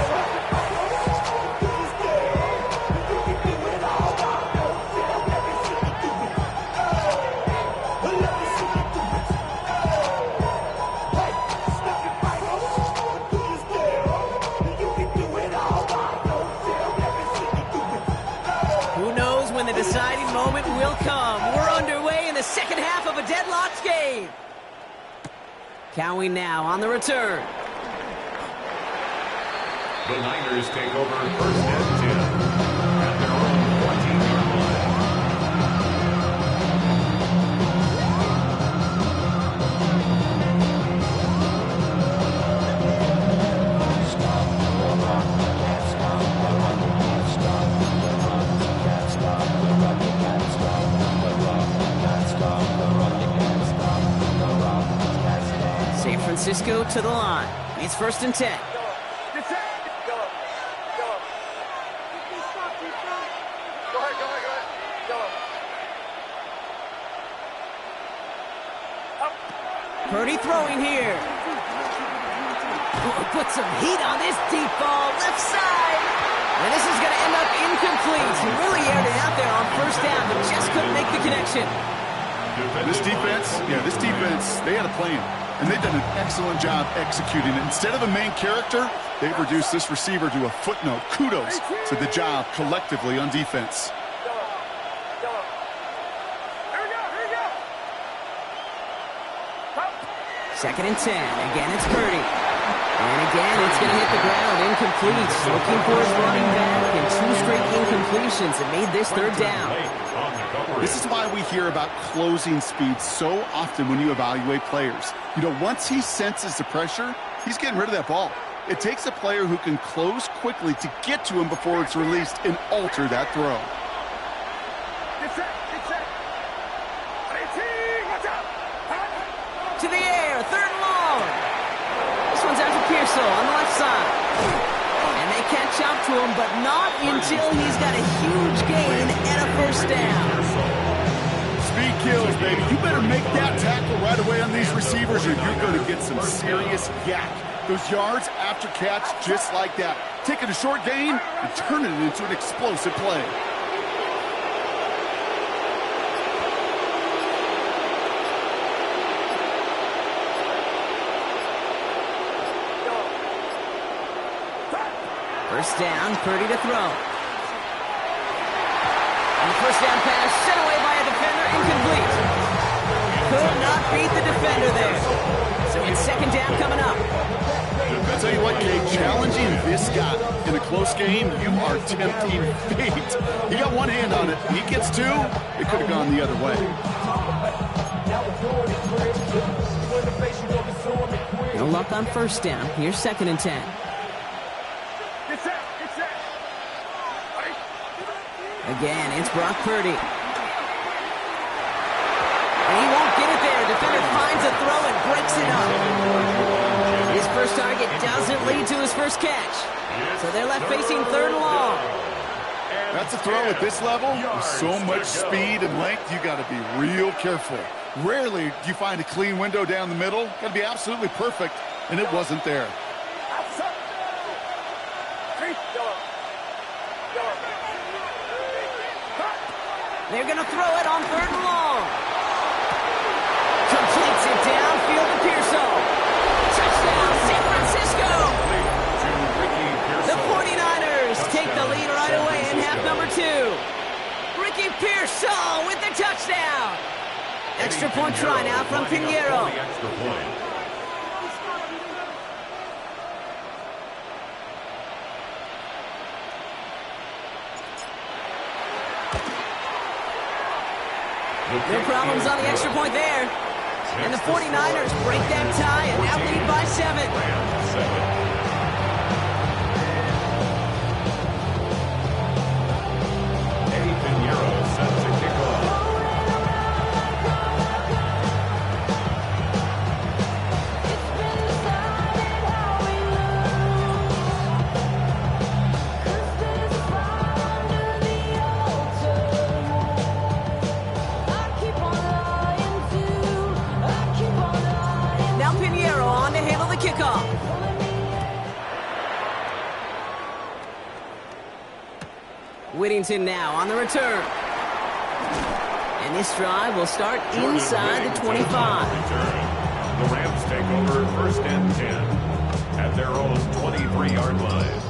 S8: When the deciding moment will come. We're underway in the second half of a deadlocked game. Counting now on the return.
S4: The Niners take over first and 10 at their own 14-yard line.
S8: San Francisco to the line. It's first and 10. Purdy throwing here. Put some heat on this deep ball, left side. And this is going to end up incomplete. He really aired it out there on first down, but just couldn't make the connection.
S9: This defense, they had a plan, and they've done an excellent job executing it. Instead of a main character, they've reduced this receiver to a footnote. Kudos to the job collectively on defense.
S8: Second and 10. Again, it's Purdy. And again, it's going to hit the ground. Incomplete. Looking for his running back, and two straight incompletions that made this third down.
S9: This is why we hear about closing speed so often when you evaluate players. You know, once he senses the pressure, he's getting rid of that ball. It takes a player who can close quickly to get to him before it's released and alter that throw.
S8: To the air, third and long. This one's out to Pearsall on the left side. And they catch up to him, but not until he's got a huge gain and a first down.
S9: Speed kills, baby. You better make that tackle right away on these receivers or you're going to get some serious yak. Those yards after catch just like that. Taking a short gain and turning it into an explosive play.
S8: First down, Purdy to throw. And the first down pass sent away by a defender, incomplete. Could not beat the defender there. So it's second down coming up.
S9: I'll tell you what, Kate, challenging this guy in a close game, you are tempting fate. He got one hand on it. He gets two, it could have gone the other way.
S8: No luck on first down. Here's second and 10. Again, it's Brock Purdy. And he won't get it there. Defender finds a throw and breaks it up. His first target doesn't lead to his first catch. So they're left facing third and long.
S9: That's a throw at this level. With so much speed and length, you got to be real careful. Rarely do you find a clean window down the middle. Got to be absolutely perfect, and it wasn't there.
S8: They're going to throw it on third and long. Completes it downfield to Pearsall. Touchdown, San Francisco. The 49ers take the lead right away in half number 2. Ricky Pearsall with the touchdown. Extra point try now from Pinheiro. No problems on the extra point there. And the 49ers break that tie and now lead by 7.
S4: Eddie Pinheiro set to kick off.
S8: Whittington now on the return. And this drive will start inside the 25.
S4: The Rams take over 1st and 10 at their own 23-yard line.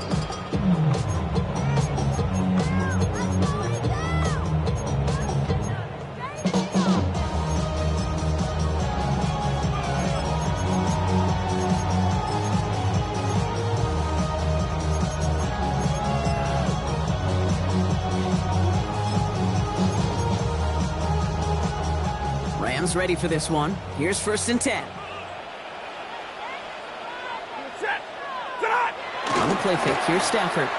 S8: Rams ready for this one. Here's 1st and 10. On the play fake, here's Stafford.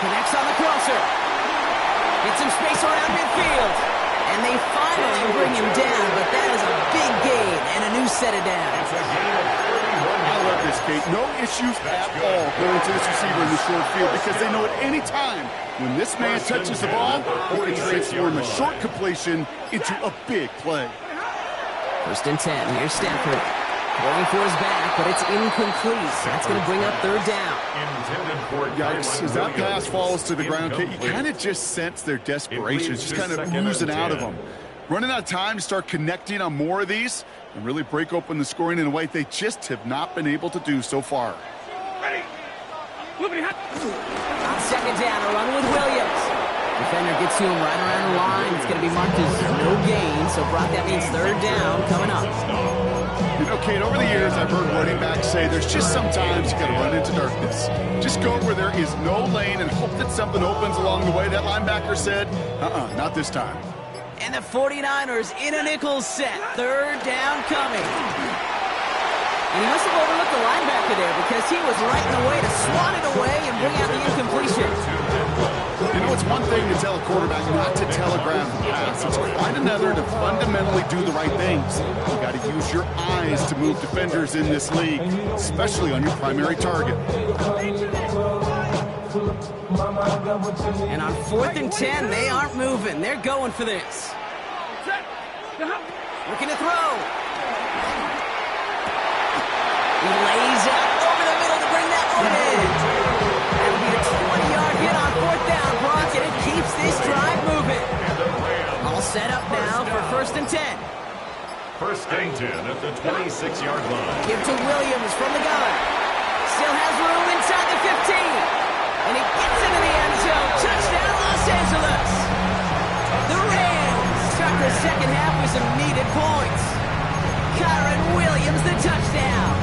S8: Connects on the crosser. Gets some space around midfield. And they finally bring him down, but that is a big gain and a new set of downs.
S9: I love this, Kate. No issues at all going to this receiver in the short field because they know at any time when this man touches the ball, he can transform a short completion into a big play.
S8: 1st and 10, here's Stafford. Going for his back, but it's incomplete. That's going to bring up 3rd down.
S9: Yikes, as that pass falls to the ground, Kate, you kind of just sense their desperation. It's just kind of oozing out of them. Running out of time to start connecting on more of these and really break open the scoring in a way they just have not been able to do so far.
S8: On 2nd down, a run with Williams. Defender gets to him right around the line. It's going to be marked as no gain, so Brock, that means 3rd down coming up.
S9: You know, Kate, over the years, I've heard running backs say there's just sometimes you got to run into darkness. Just go where there is no lane and hope that something opens along the way. That linebacker said, not this time.
S8: And the 49ers in a nickel set. 3rd down coming. And he must have overlooked the linebacker there because he was right in the way to swat it away and bring out the incompletion.
S9: You know, it's one thing to tell a quarterback not to telegraph the pass. It's quite another to fundamentally do the right things. You got to use your eyes to move defenders in this league, especially on your primary target.
S8: And on 4th and 10, they aren't moving. They're going for this. Looking to throw. He lays out over the middle to bring that one in. That'll be a 20-yard hit on 4th down, Brock, and it keeps this drive moving. All set up now for 1st and 10.
S4: 1st and 10 at the 26-yard line.
S8: Give to Williams from the gun. Still has room inside the 15. And he gets into the end zone. Touchdown, Los Angeles. The Rams start the 2nd half with some needed points. Kyron Williams, the touchdown.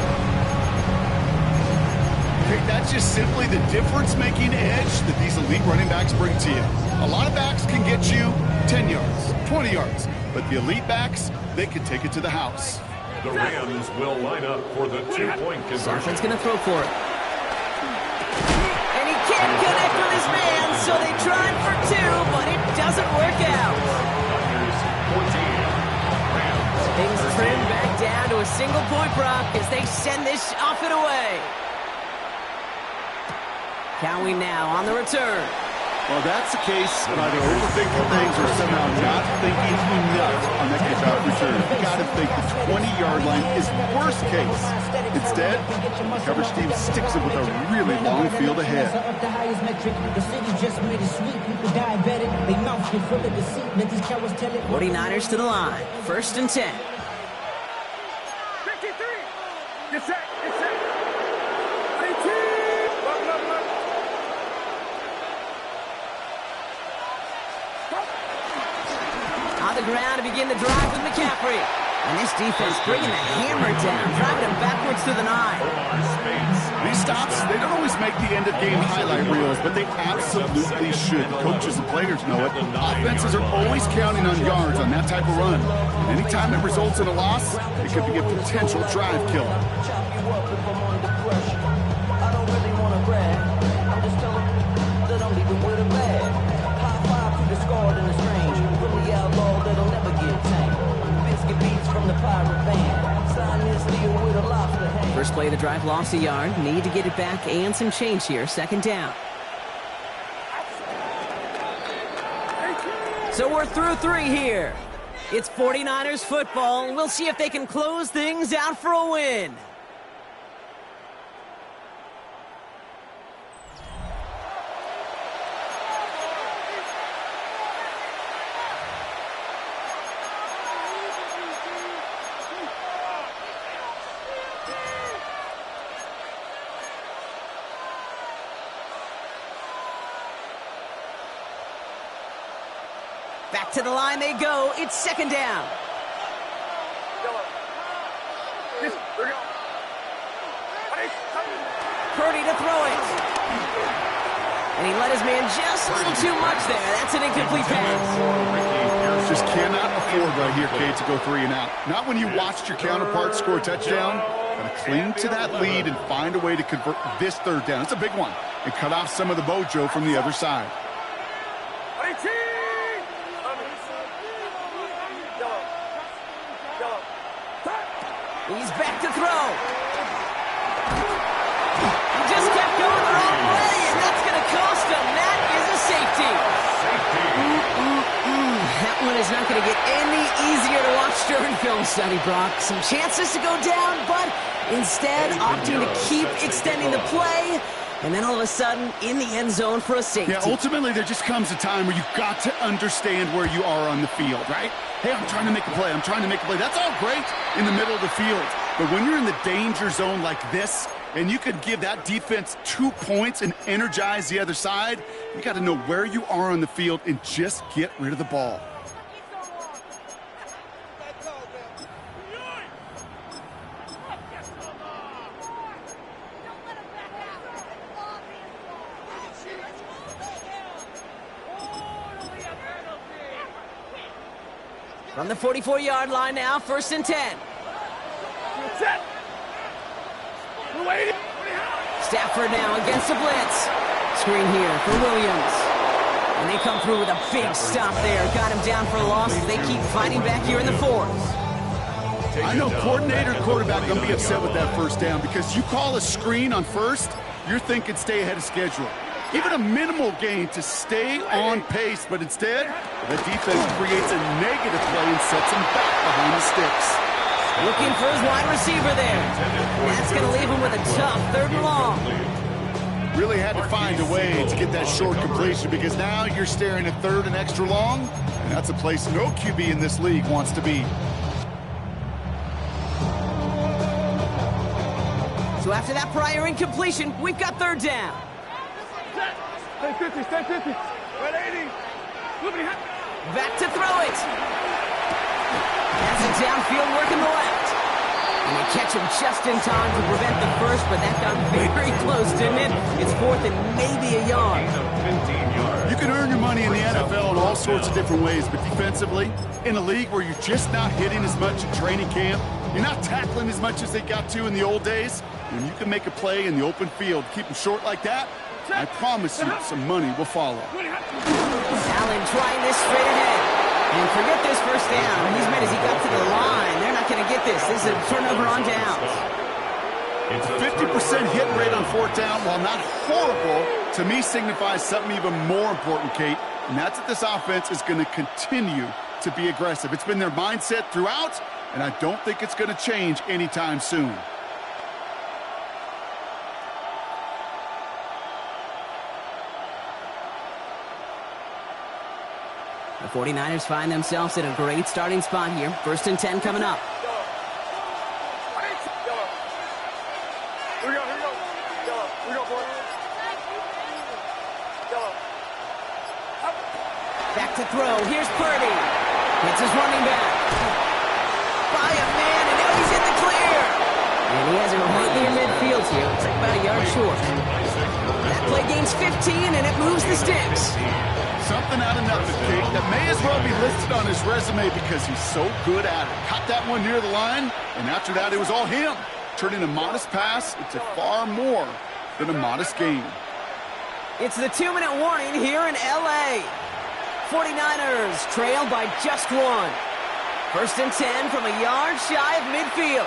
S9: Okay, that's just simply the difference-making edge that these elite running backs bring to you. A lot of backs can get you 10 yards, 20 yards, but the elite backs, they can take it to the house.
S4: The Rams will line up for the 2-point conversion.
S8: Safran's going to throw for it. And he can't connect with his man, so they tried for 2, but it doesn't work out. Things trim back down to a single-point Brock as they send this off and away. Cowie now on the return.
S9: Well, that's the case of either overthinking things or somehow not thinking enough on that kickoff return. You got to think the 20-yard line is worst case. Instead, the coverage team sticks it with a really long field ahead.
S8: 49ers to the line. 1st and 10.
S5: 53. Get set. Get set. 18.
S8: On the ground to begin the drive with McCaffrey. And this defense bringing the hammer down, driving him backwards to the 9.
S9: These stops, they don't always make the end-of-game highlight reels, but they absolutely should. Coaches and players know it. Offenses are always counting on yards on that type of run. And anytime it results in a loss, it could be a potential drive killer.
S8: First play of the drive, lost a yard. Need to get it back and some change here. 2nd down. So we're through 3 here. It's 49ers football. We'll see if they can close things out for a win. Back to the line they go. It's second down. Purdy to throw it. And he let his man just a little too much there. That's an incomplete pass.
S9: Just cannot afford right here, Kate, to go 3 and out. Not when you watched your counterpart score a touchdown. Got to cling to that lead and find a way to convert this third down. It's a big one. And cut off some of the mojo from the other side.
S8: He's back to throw. He just kept going the wrong way, and that's going to cost him. That is a safety. That one is not going to get any easier to watch during film study, Brock. Some chances to go down, but instead opting to keep extending the play. And then all of a sudden, in the end zone for a safety.
S9: Yeah, ultimately, there just comes a time where you've got to understand where you are on the field, right? Hey, I'm trying to make a play. I'm trying to make a play. That's all great in the middle of the field. But when you're in the danger zone like this, and you could give that defense 2 points and energize the other side, you got to know where you are on the field and just get rid of the ball.
S8: From the 44-yard line now, 1st and 10. Stafford now against the blitz. Screen here for Williams. And they come through with a big stop there. Got him down for a loss as they keep fighting back here in the 4th.
S9: I know coordinator and quarterback going to be upset with that first down because you call a screen on first, you're thinking stay ahead of schedule. Even a minimal gain to stay on pace, but instead, the defense creates a negative play and sets him back behind the sticks.
S8: Looking for his wide receiver there. That's going to leave him with a tough 3rd and long.
S9: Really had to find a way to get that short completion because now you're staring at 3rd and extra long, and that's a place no QB in this league wants to be.
S8: So after that prior incompletion, we've got 3rd down.
S5: Stay 50, stay 50. 180.
S8: Back to throw it. That's a downfield work in the left. And they catch him just in time to prevent the first, but that got very close, didn't it? It's 4th and maybe a yard.
S9: You can earn your money in the NFL in all sorts of different ways, but defensively, in a league where you're just not hitting as much in training camp, you're not tackling as much as they got to in the old days, when you can make a play in the open field, keep them short like that, I promise you some money will follow.
S8: Allen trying this straight ahead. And forget this first down. He's mad as he got to the line. They're not going to get this. This is a turnover on downs.
S9: It's a 50% hit rate on 4th down, while not horrible, to me signifies something even more important, Kate, and that's that this offense is going to continue to be aggressive. It's been their mindset throughout, and I don't think it's going to change anytime soon.
S8: The 49ers find themselves in a great starting spot here. 1st and 10 coming up. Back to throw. Here's Purdy. It's his running back. By a man, and now he's in the clear. And he has it right near midfield here. It's like about a yard short. That play gains 15, and it moves the sticks.
S9: Something out of nothing, Kate, that may as well be listed on his resume because he's so good at it. Caught that one near the line, and after that, it was all him. Turning a modest pass into far more than a modest gain.
S8: It's the 2-minute warning here in L.A. 49ers trail by just 1. 1st and 10 from a yard shy of midfield.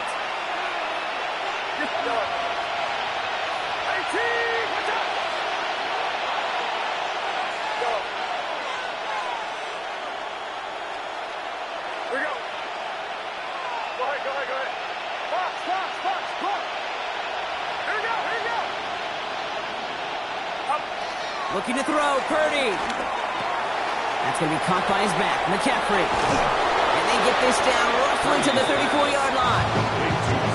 S8: Looking to throw, Purdy. That's going to be caught by his back, McCaffrey. And they get this down roughly to the 34-yard line.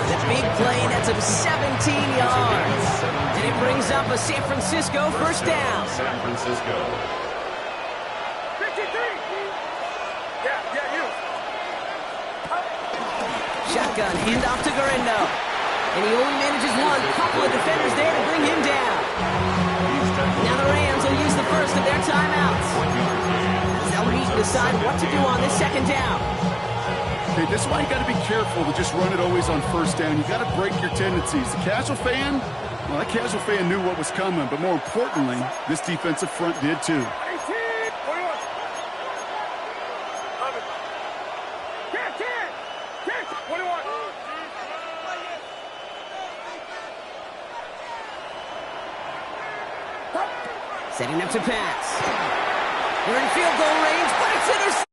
S8: The big play, that's him 17 yards. And it brings up a San Francisco 1st down.
S4: San Francisco.
S5: 53.
S8: shotgun. Handoff to Garindo. And he only manages one. Couple of defenders there to bring him down. Now the Rams will use the first of their timeouts. They'll meet and decide what to do on this second down.
S9: Okay, this is why you got to be careful to just run it always on first down. You got to break your tendencies. The casual fan, well, that casual fan knew what was coming, but more importantly, this defensive front did too.
S8: Setting up to pass. They're in field goal range, but it's intercepted.